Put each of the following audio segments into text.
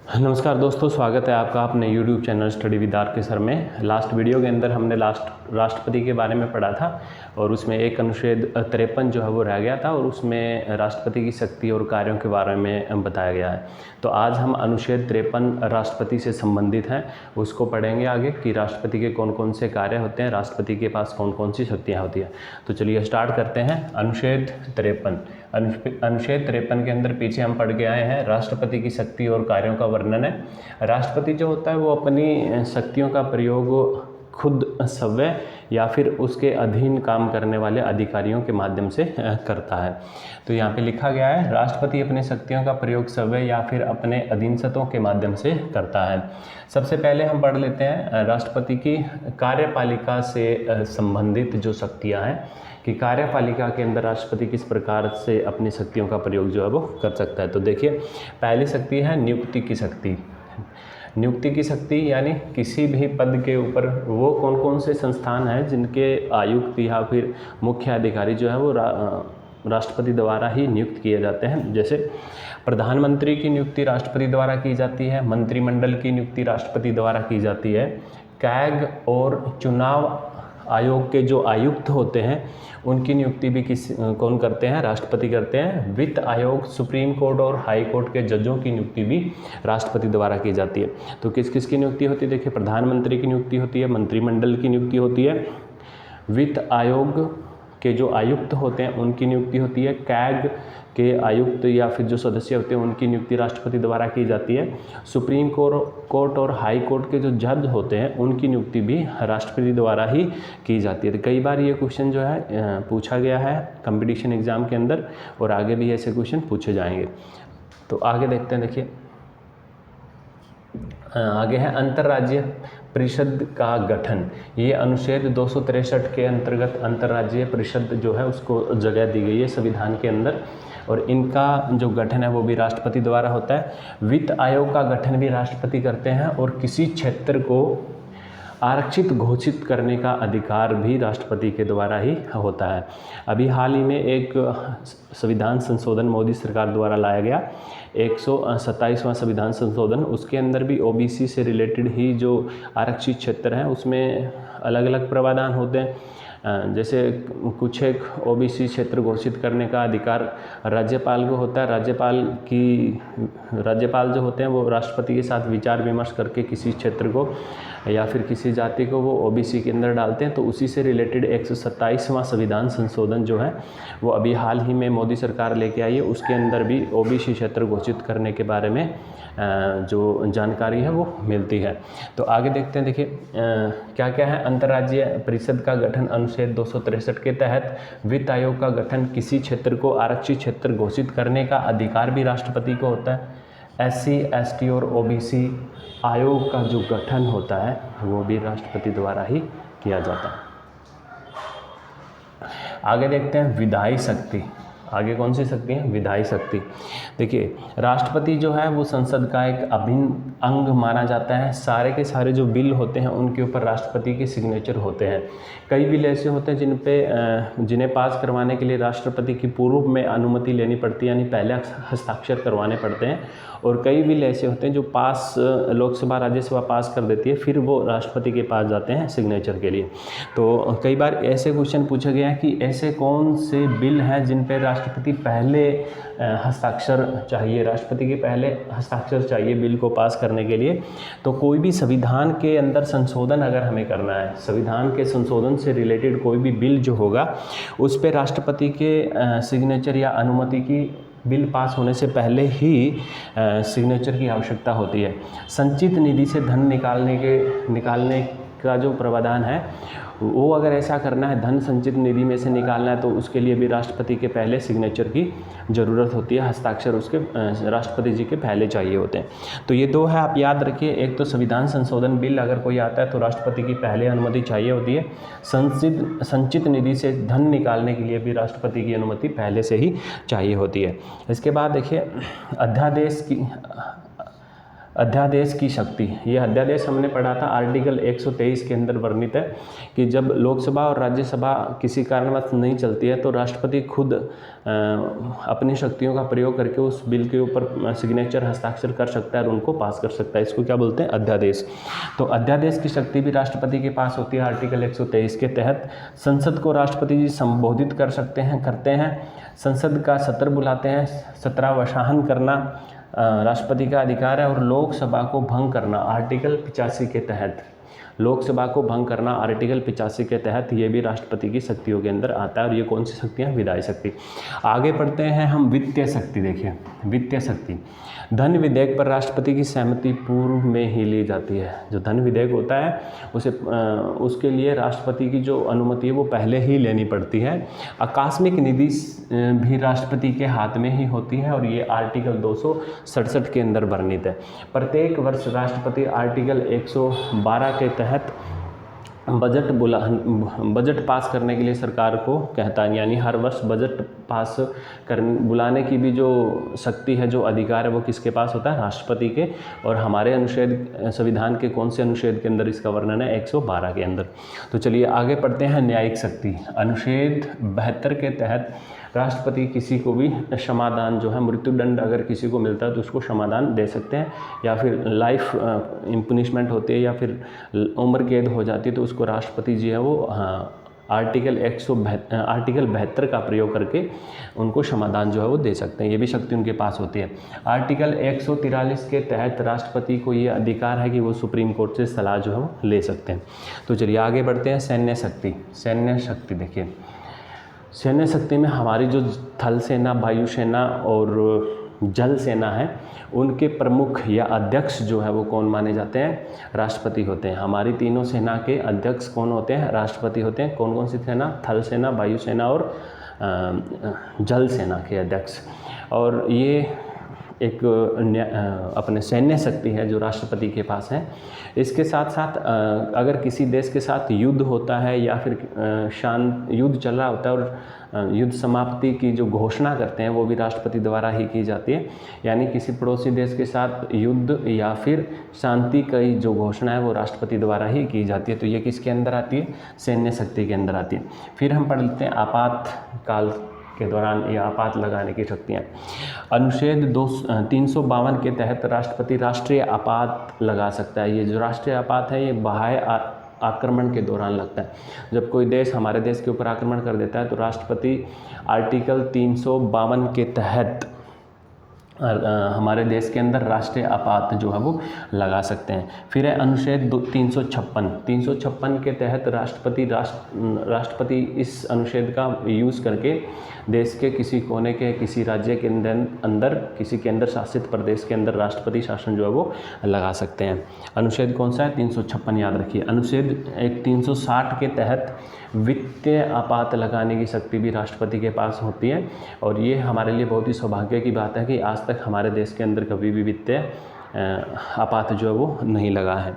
नमस्कार दोस्तों, स्वागत है आपका अपने YouTube channel study with R K sir में। लास्ट वीडियो के अंदर हमने राष्ट्रपति के बारे में पढ़ा था और उसमें एक अनुच्छेद 53 जो है वो रह गया था और उसमें राष्ट्रपति की शक्ति और कार्यों के बारे में बताया गया है। तो आज हम अनुच्छेद 53 राष्ट्रपति से संबंधित हैं, उसको पढ़ेंगे आगे कि राष्ट्रपति के कौन कौन से कार्य होते हैं, राष्ट्रपति के पास कौन कौन सी शक्तियाँ होती हैं। तो चलिए स्टार्ट करते हैं। अनुच्छेद 53 अनुच्छेद 53 के अंदर पीछे हम पढ़ के आए हैं राष्ट्रपति की शक्ति और कार्यों का वर्णन है। राष्ट्रपति जो होता है वो अपनी शक्तियों का प्रयोग खुद स्वयं या फिर उसके अधीन काम करने वाले अधिकारियों के माध्यम से करता है। तो यहाँ पे लिखा गया है राष्ट्रपति अपनी शक्तियों का प्रयोग स्वयं या फिर अपने अधीनस्थों के माध्यम से करता है। सबसे पहले हम पढ़ लेते हैं राष्ट्रपति की कार्यपालिका से संबंधित जो शक्तियाँ हैं कि कार्यपालिका के अंदर राष्ट्रपति किस प्रकार से अपनी शक्तियों का प्रयोग जो है वो कर सकता है। तो देखिए, पहली शक्ति है नियुक्ति की शक्ति। नियुक्ति की शक्ति यानी किसी भी पद के ऊपर वो कौन कौन से संस्थान हैं जिनके आयुक्त या फिर मुख्य अधिकारी जो है वो राष्ट्रपति द्वारा ही नियुक्त किए जाते हैं। जैसे प्रधानमंत्री की नियुक्ति राष्ट्रपति द्वारा की जाती है, मंत्रिमंडल की नियुक्ति राष्ट्रपति द्वारा की जाती है, कैग और चुनाव आयोग के जो आयुक्त होते हैं उनकी नियुक्ति भी कौन करते हैं? राष्ट्रपति करते हैं। वित्त आयोग, सुप्रीम कोर्ट और हाई कोर्ट के जजों की नियुक्ति भी राष्ट्रपति द्वारा की जाती है। तो किस किस की नियुक्ति होती है? देखिए, प्रधानमंत्री की नियुक्ति होती है, मंत्रिमंडल की नियुक्ति होती है, वित्त आयोग के जो आयुक्त होते हैं उनकी नियुक्ति होती है, कैग के आयुक्त या फिर जो सदस्य होते हैं उनकी नियुक्ति राष्ट्रपति द्वारा की जाती है, सुप्रीम कोर्ट और हाई कोर्ट के जो जज होते हैं उनकी नियुक्ति भी राष्ट्रपति द्वारा ही की जाती है। तो कई बार ये क्वेश्चन जो है पूछा गया है कंपटीशन एग्जाम के अंदर और आगे भी ऐसे क्वेश्चन पूछे जाएंगे। तो आगे देखते हैं। देखिए, आगे है अंतर्राज्यीय परिषद का गठन। ये अनुच्छेद 263 के अंतर्गत अंतर्राज्यीय परिषद जो है उसको जगह दी गई है संविधान के अंदर और इनका जो गठन है वो भी राष्ट्रपति द्वारा होता है। वित्त आयोग का गठन भी राष्ट्रपति करते हैं और किसी क्षेत्र को आरक्षित घोषित करने का अधिकार भी राष्ट्रपति के द्वारा ही होता है। अभी हाल ही में एक संविधान संशोधन मोदी सरकार द्वारा लाया गया 127वां संविधान संशोधन, उसके अंदर भी ओबीसी से रिलेटेड ही जो आरक्षित क्षेत्र हैं उसमें अलग अलग प्रावधान होते हैं। जैसे कुछ एक ओबीसी क्षेत्र घोषित करने का अधिकार राज्यपाल को होता है। राज्यपाल जो होते हैं वो राष्ट्रपति के साथ विचार विमर्श करके किसी क्षेत्र को या फिर किसी जाति को वो ओबीसी के अंदर डालते हैं। तो उसी से रिलेटेड 127वां संविधान संशोधन जो है वो अभी हाल ही में मोदी सरकार लेके आई है, उसके अंदर भी ओबीसी क्षेत्र घोषित करने के बारे में जो जानकारी है वो मिलती है। तो आगे देखते हैं। देखिए, क्या क्या है। अंतर्राज्यीय परिषद का गठन अनुच्छेद 263 के तहत वित्त आयोग का गठन, किसी क्षेत्र को आरक्षित क्षेत्र घोषित करने का अधिकार भी राष्ट्रपति को होता है। SC, ST और OBC आयोग का जो गठन होता है वो भी राष्ट्रपति द्वारा ही किया जाता है। आगे देखते हैं विधायी शक्ति। आगे कौन सी शक्ति है? विधायी शक्ति। देखिए, राष्ट्रपति जो है वो संसद का एक अभिन्न अंग माना जाता है। सारे के सारे जो बिल होते हैं उनके ऊपर राष्ट्रपति के सिग्नेचर होते हैं। कई बिल ऐसे होते हैं जिन्हें पास करवाने के लिए राष्ट्रपति की पूर्व में अनुमति लेनी पड़ती है, यानी पहले हस्ताक्षर करवाने पड़ते हैं। और कई बिल ऐसे होते हैं जो पास लोकसभा राज्यसभा पास कर देती है, फिर वो राष्ट्रपति के पास जाते हैं सिग्नेचर के लिए। तो कई बार ऐसे क्वेश्चन पूछा गया है कि ऐसे कौन से बिल हैं जिन पर राष्ट्रपति पहले हस्ताक्षर चाहिए, राष्ट्रपति के पहले हस्ताक्षर चाहिए बिल को पास करने के लिए। तो कोई भी संविधान के अंदर संशोधन अगर हमें करना है, संविधान के संशोधन से रिलेटेड कोई भी बिल जो होगा उस पर राष्ट्रपति के सिग्नेचर या अनुमति की बिल पास होने से पहले ही सिग्नेचर की आवश्यकता होती है। संचित निधि से धन निकालने का जो प्रावधान है वो अगर ऐसा करना है, धन संचित निधि में से निकालना है, तो उसके लिए भी राष्ट्रपति के पहले सिग्नेचर की ज़रूरत होती है। हस्ताक्षर उसके राष्ट्रपति जी के पहले चाहिए होते हैं। तो ये दो है, आप याद रखिए। एक तो संविधान संशोधन बिल अगर कोई आता है तो राष्ट्रपति की पहले अनुमति चाहिए होती है। संचित निधि से धन निकालने के लिए भी राष्ट्रपति की अनुमति पहले से ही चाहिए होती है। इसके बाद देखिए, अध्यादेश की शक्ति, ये अध्यादेश हमने पढ़ा था आर्टिकल 123 के अंदर वर्णित है कि जब लोकसभा और राज्यसभा किसी कारणवश नहीं चलती है तो राष्ट्रपति खुद अपनी शक्तियों का प्रयोग करके उस बिल के ऊपर सिग्नेचर हस्ताक्षर कर सकता है और उनको पास कर सकता है। इसको क्या बोलते हैं? अध्यादेश। तो अध्यादेश की शक्ति भी राष्ट्रपति के पास होती है। आर्टिकल 123 के तहत संसद को राष्ट्रपति जी संबोधित कर सकते हैं, करते हैं। संसद का सत्र बुलाते हैं। सत्रावसाहन करना राष्ट्रपति का अधिकार है। और लोकसभा को भंग करना आर्टिकल 85 के तहत, लोकसभा को भंग करना आर्टिकल 85 के तहत ये भी राष्ट्रपति की शक्तियों के अंदर आता है। और ये कौन सी शक्तियाँ? विधायी शक्ति। आगे पढ़ते हैं हम वित्तीय शक्ति। देखिए वित्तीय शक्ति, धन विधेयक पर राष्ट्रपति की सहमति पूर्व में ही ली जाती है। जो धन विधेयक होता है उसके लिए राष्ट्रपति की जो अनुमति है वो पहले ही लेनी पड़ती है। आकस्मिक निधि भी राष्ट्रपति के हाथ में ही होती है और ये आर्टिकल 267 के अंदर वर्णित है। प्रत्येक वर्ष राष्ट्रपति आर्टिकल 112 के तहत बजट पास करने के लिए सरकार को कहता है, यानी हर वर्ष बजट पास बुलाने की भी जो शक्ति है, जो अधिकार है, वो किसके पास होता है? राष्ट्रपति के। और हमारे अनुच्छेद, संविधान के कौन से अनुच्छेद के अंदर इसका वर्णन है? 112 के अंदर। तो चलिए आगे पढ़ते हैं न्यायिक शक्ति। अनुच्छेद 72 के तहत राष्ट्रपति किसी को भी क्षमादान जो है, मृत्युदंड अगर किसी को मिलता है तो उसको क्षमादान दे सकते हैं, या फिर लाइफ इम्पनिशमेंट होती है या फिर उम्र कैद हो जाती है तो उसको राष्ट्रपति जी है वो आर्टिकल 72 का प्रयोग करके उनको क्षमादान जो है वो दे सकते हैं। ये भी शक्ति उनके पास होती है। आर्टिकल 143 के तहत राष्ट्रपति को ये अधिकार है कि वो सुप्रीम कोर्ट से सलाह जो है वो ले सकते हैं। तो चलिए आगे बढ़ते हैं। सैन्य शक्ति। सैन्य शक्ति देखिए, सैन्य शक्ति में हमारी जो थल सेना, वायुसेना और जल सेना है, उनके प्रमुख या अध्यक्ष जो है वो कौन माने जाते हैं? राष्ट्रपति होते हैं। हमारी तीनों सेना के अध्यक्ष कौन होते हैं? राष्ट्रपति होते हैं। कौन कौन सी सेना? थल सेना, वायुसेना और जल सेना के अध्यक्ष। और ये एक अपने सैन्य शक्ति है जो राष्ट्रपति के पास है। इसके साथ साथ अगर किसी देश के साथ युद्ध होता है या फिर युद्ध चल रहा होता है और युद्ध समाप्ति की जो घोषणा करते हैं वो भी राष्ट्रपति द्वारा ही की जाती है। यानी किसी पड़ोसी देश के साथ युद्ध या फिर शांति की जो घोषणा है वो राष्ट्रपति द्वारा ही की जाती है। तो ये किसके अंदर आती है? सैन्य शक्ति के अंदर आती है। फिर हम पढ़ लेते हैं आपातकाल के दौरान या आपात लगाने की शक्तियाँ। अनुच्छेद 352 के तहत राष्ट्रपति राष्ट्रीय आपात लगा सकता है। ये जो राष्ट्रीय आपात है ये बाह्य आक्रमण के दौरान लगता है। जब कोई देश हमारे देश के ऊपर आक्रमण कर देता है तो राष्ट्रपति आर्टिकल 352 के तहत हमारे देश के अंदर राष्ट्रीय आपात जो है वो लगा सकते हैं। फिर है अनुच्छेद 356 के तहत राष्ट्रपति इस अनुच्छेद का यूज़ करके देश के किसी कोने के किसी राज्य के अंदर किसी केंद्र शासित प्रदेश के अंदर राष्ट्रपति शासन जो है वो लगा सकते हैं। अनुच्छेद कौन सा है? 356 याद रखिए। अनुच्छेद 360 के तहत वित्तीय आपात लगाने की शक्ति भी राष्ट्रपति के पास होती है। और ये हमारे लिए बहुत ही सौभाग्य की बात है कि आज तक हमारे देश के अंदर कभी भी वित्तीय आपात जो है वो नहीं लगा है।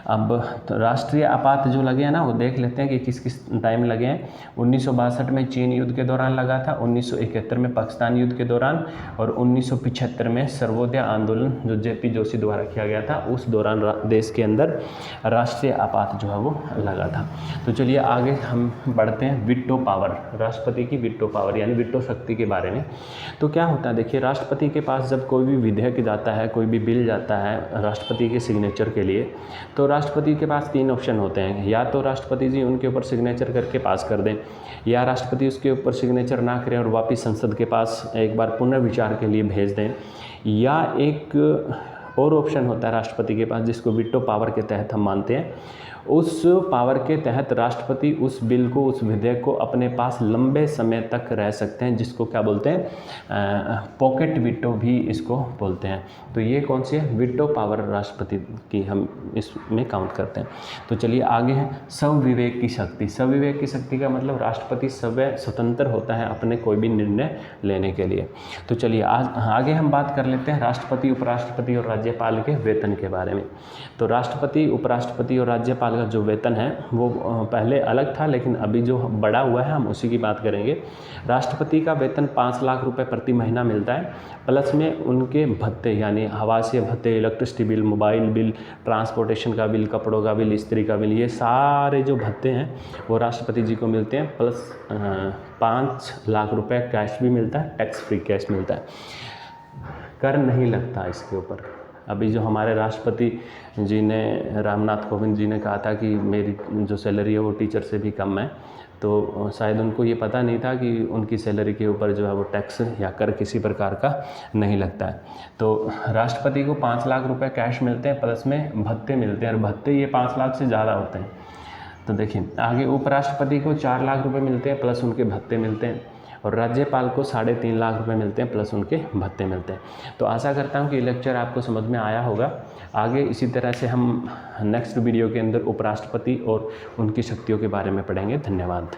अब तो राष्ट्रीय आपात जो लगे हैं ना वो देख लेते हैं कि किस किस टाइम लगे हैं। 1962 में चीन युद्ध के दौरान लगा था, 1971 में पाकिस्तान युद्ध के दौरान और 1975 में सर्वोदय आंदोलन जो जेपी जोशी द्वारा किया गया था उस दौरान देश के अंदर राष्ट्रीय आपात जो है वो लगा था। तो चलिए आगे हम बढ़ते हैं वीटो पावर, राष्ट्रपति की वीटो पावर यानी वीटो शक्ति के बारे में। तो क्या होता है देखिए, राष्ट्रपति के पास जब कोई भी विधेयक जाता है, कोई भी बिल जाता है राष्ट्रपति के सिग्नेचर के लिए, तो राष्ट्रपति के पास 3 ऑप्शन होते हैं। या तो राष्ट्रपति जी उनके ऊपर सिग्नेचर करके पास कर दें, या राष्ट्रपति उसके ऊपर सिग्नेचर ना करें और वापस संसद के पास एक बार पुनर्विचार के लिए भेज दें, या एक और ऑप्शन होता है राष्ट्रपति के पास जिसको वीटो पावर के तहत हम मानते हैं। उस पावर के तहत राष्ट्रपति उस बिल को, उस विधेयक को अपने पास लंबे समय तक रह सकते हैं, जिसको क्या बोलते हैं? पॉकेट वीटो भी इसको बोलते हैं। तो ये कौन सी है? वीटो पावर राष्ट्रपति की हम इसमें काउंट करते हैं। तो चलिए आगे है स्वविवेक की शक्ति। स्वविवेक की शक्ति का मतलब राष्ट्रपति स्वतंत्र होता है अपने कोई भी निर्णय लेने के लिए। तो चलिए आगे हम बात कर लेते हैं राष्ट्रपति, उपराष्ट्रपति और राज्यपाल के वेतन के बारे में। तो राष्ट्रपति, उपराष्ट्रपति और राज्यपाल का जो वेतन है वो पहले अलग था, लेकिन अभी जो बढ़ा हुआ है हम उसी की बात करेंगे। राष्ट्रपति का वेतन 5 लाख रुपए प्रति महीना मिलता है, प्लस में उनके भत्ते यानी आवासीय भत्ते, electricity bill, mobile bill, transportation का बिल, कपड़ों का बिल, इस्त्री का बिल, ये सारे जो भत्ते हैं वो राष्ट्रपति जी को मिलते हैं। प्लस 5 लाख रुपए कैश भी मिलता है, टैक्स फ्री कैश मिलता है, कर नहीं लगता इसके ऊपर। अभी जो हमारे राष्ट्रपति जी ने, रामनाथ कोविंद जी ने कहा था कि मेरी जो सैलरी है वो टीचर से भी कम है, तो शायद उनको ये पता नहीं था कि उनकी सैलरी के ऊपर जो है वो टैक्स या कर किसी प्रकार का नहीं लगता है। तो राष्ट्रपति को 5 लाख रुपए कैश मिलते हैं, प्लस में भत्ते मिलते हैं, और भत्ते ये 5 लाख से ज़्यादा होते हैं। तो देखिए आगे उपराष्ट्रपति को 4 लाख रुपए मिलते हैं, प्लस उनके भत्ते मिलते हैं, और राज्यपाल को 3.5 लाख रुपए मिलते हैं, प्लस उनके भत्ते मिलते हैं। तो आशा करता हूँ कि लेक्चर आपको समझ में आया होगा। आगे इसी तरह से हम नेक्स्ट वीडियो के अंदर उपराष्ट्रपति और उनकी शक्तियों के बारे में पढ़ेंगे। धन्यवाद।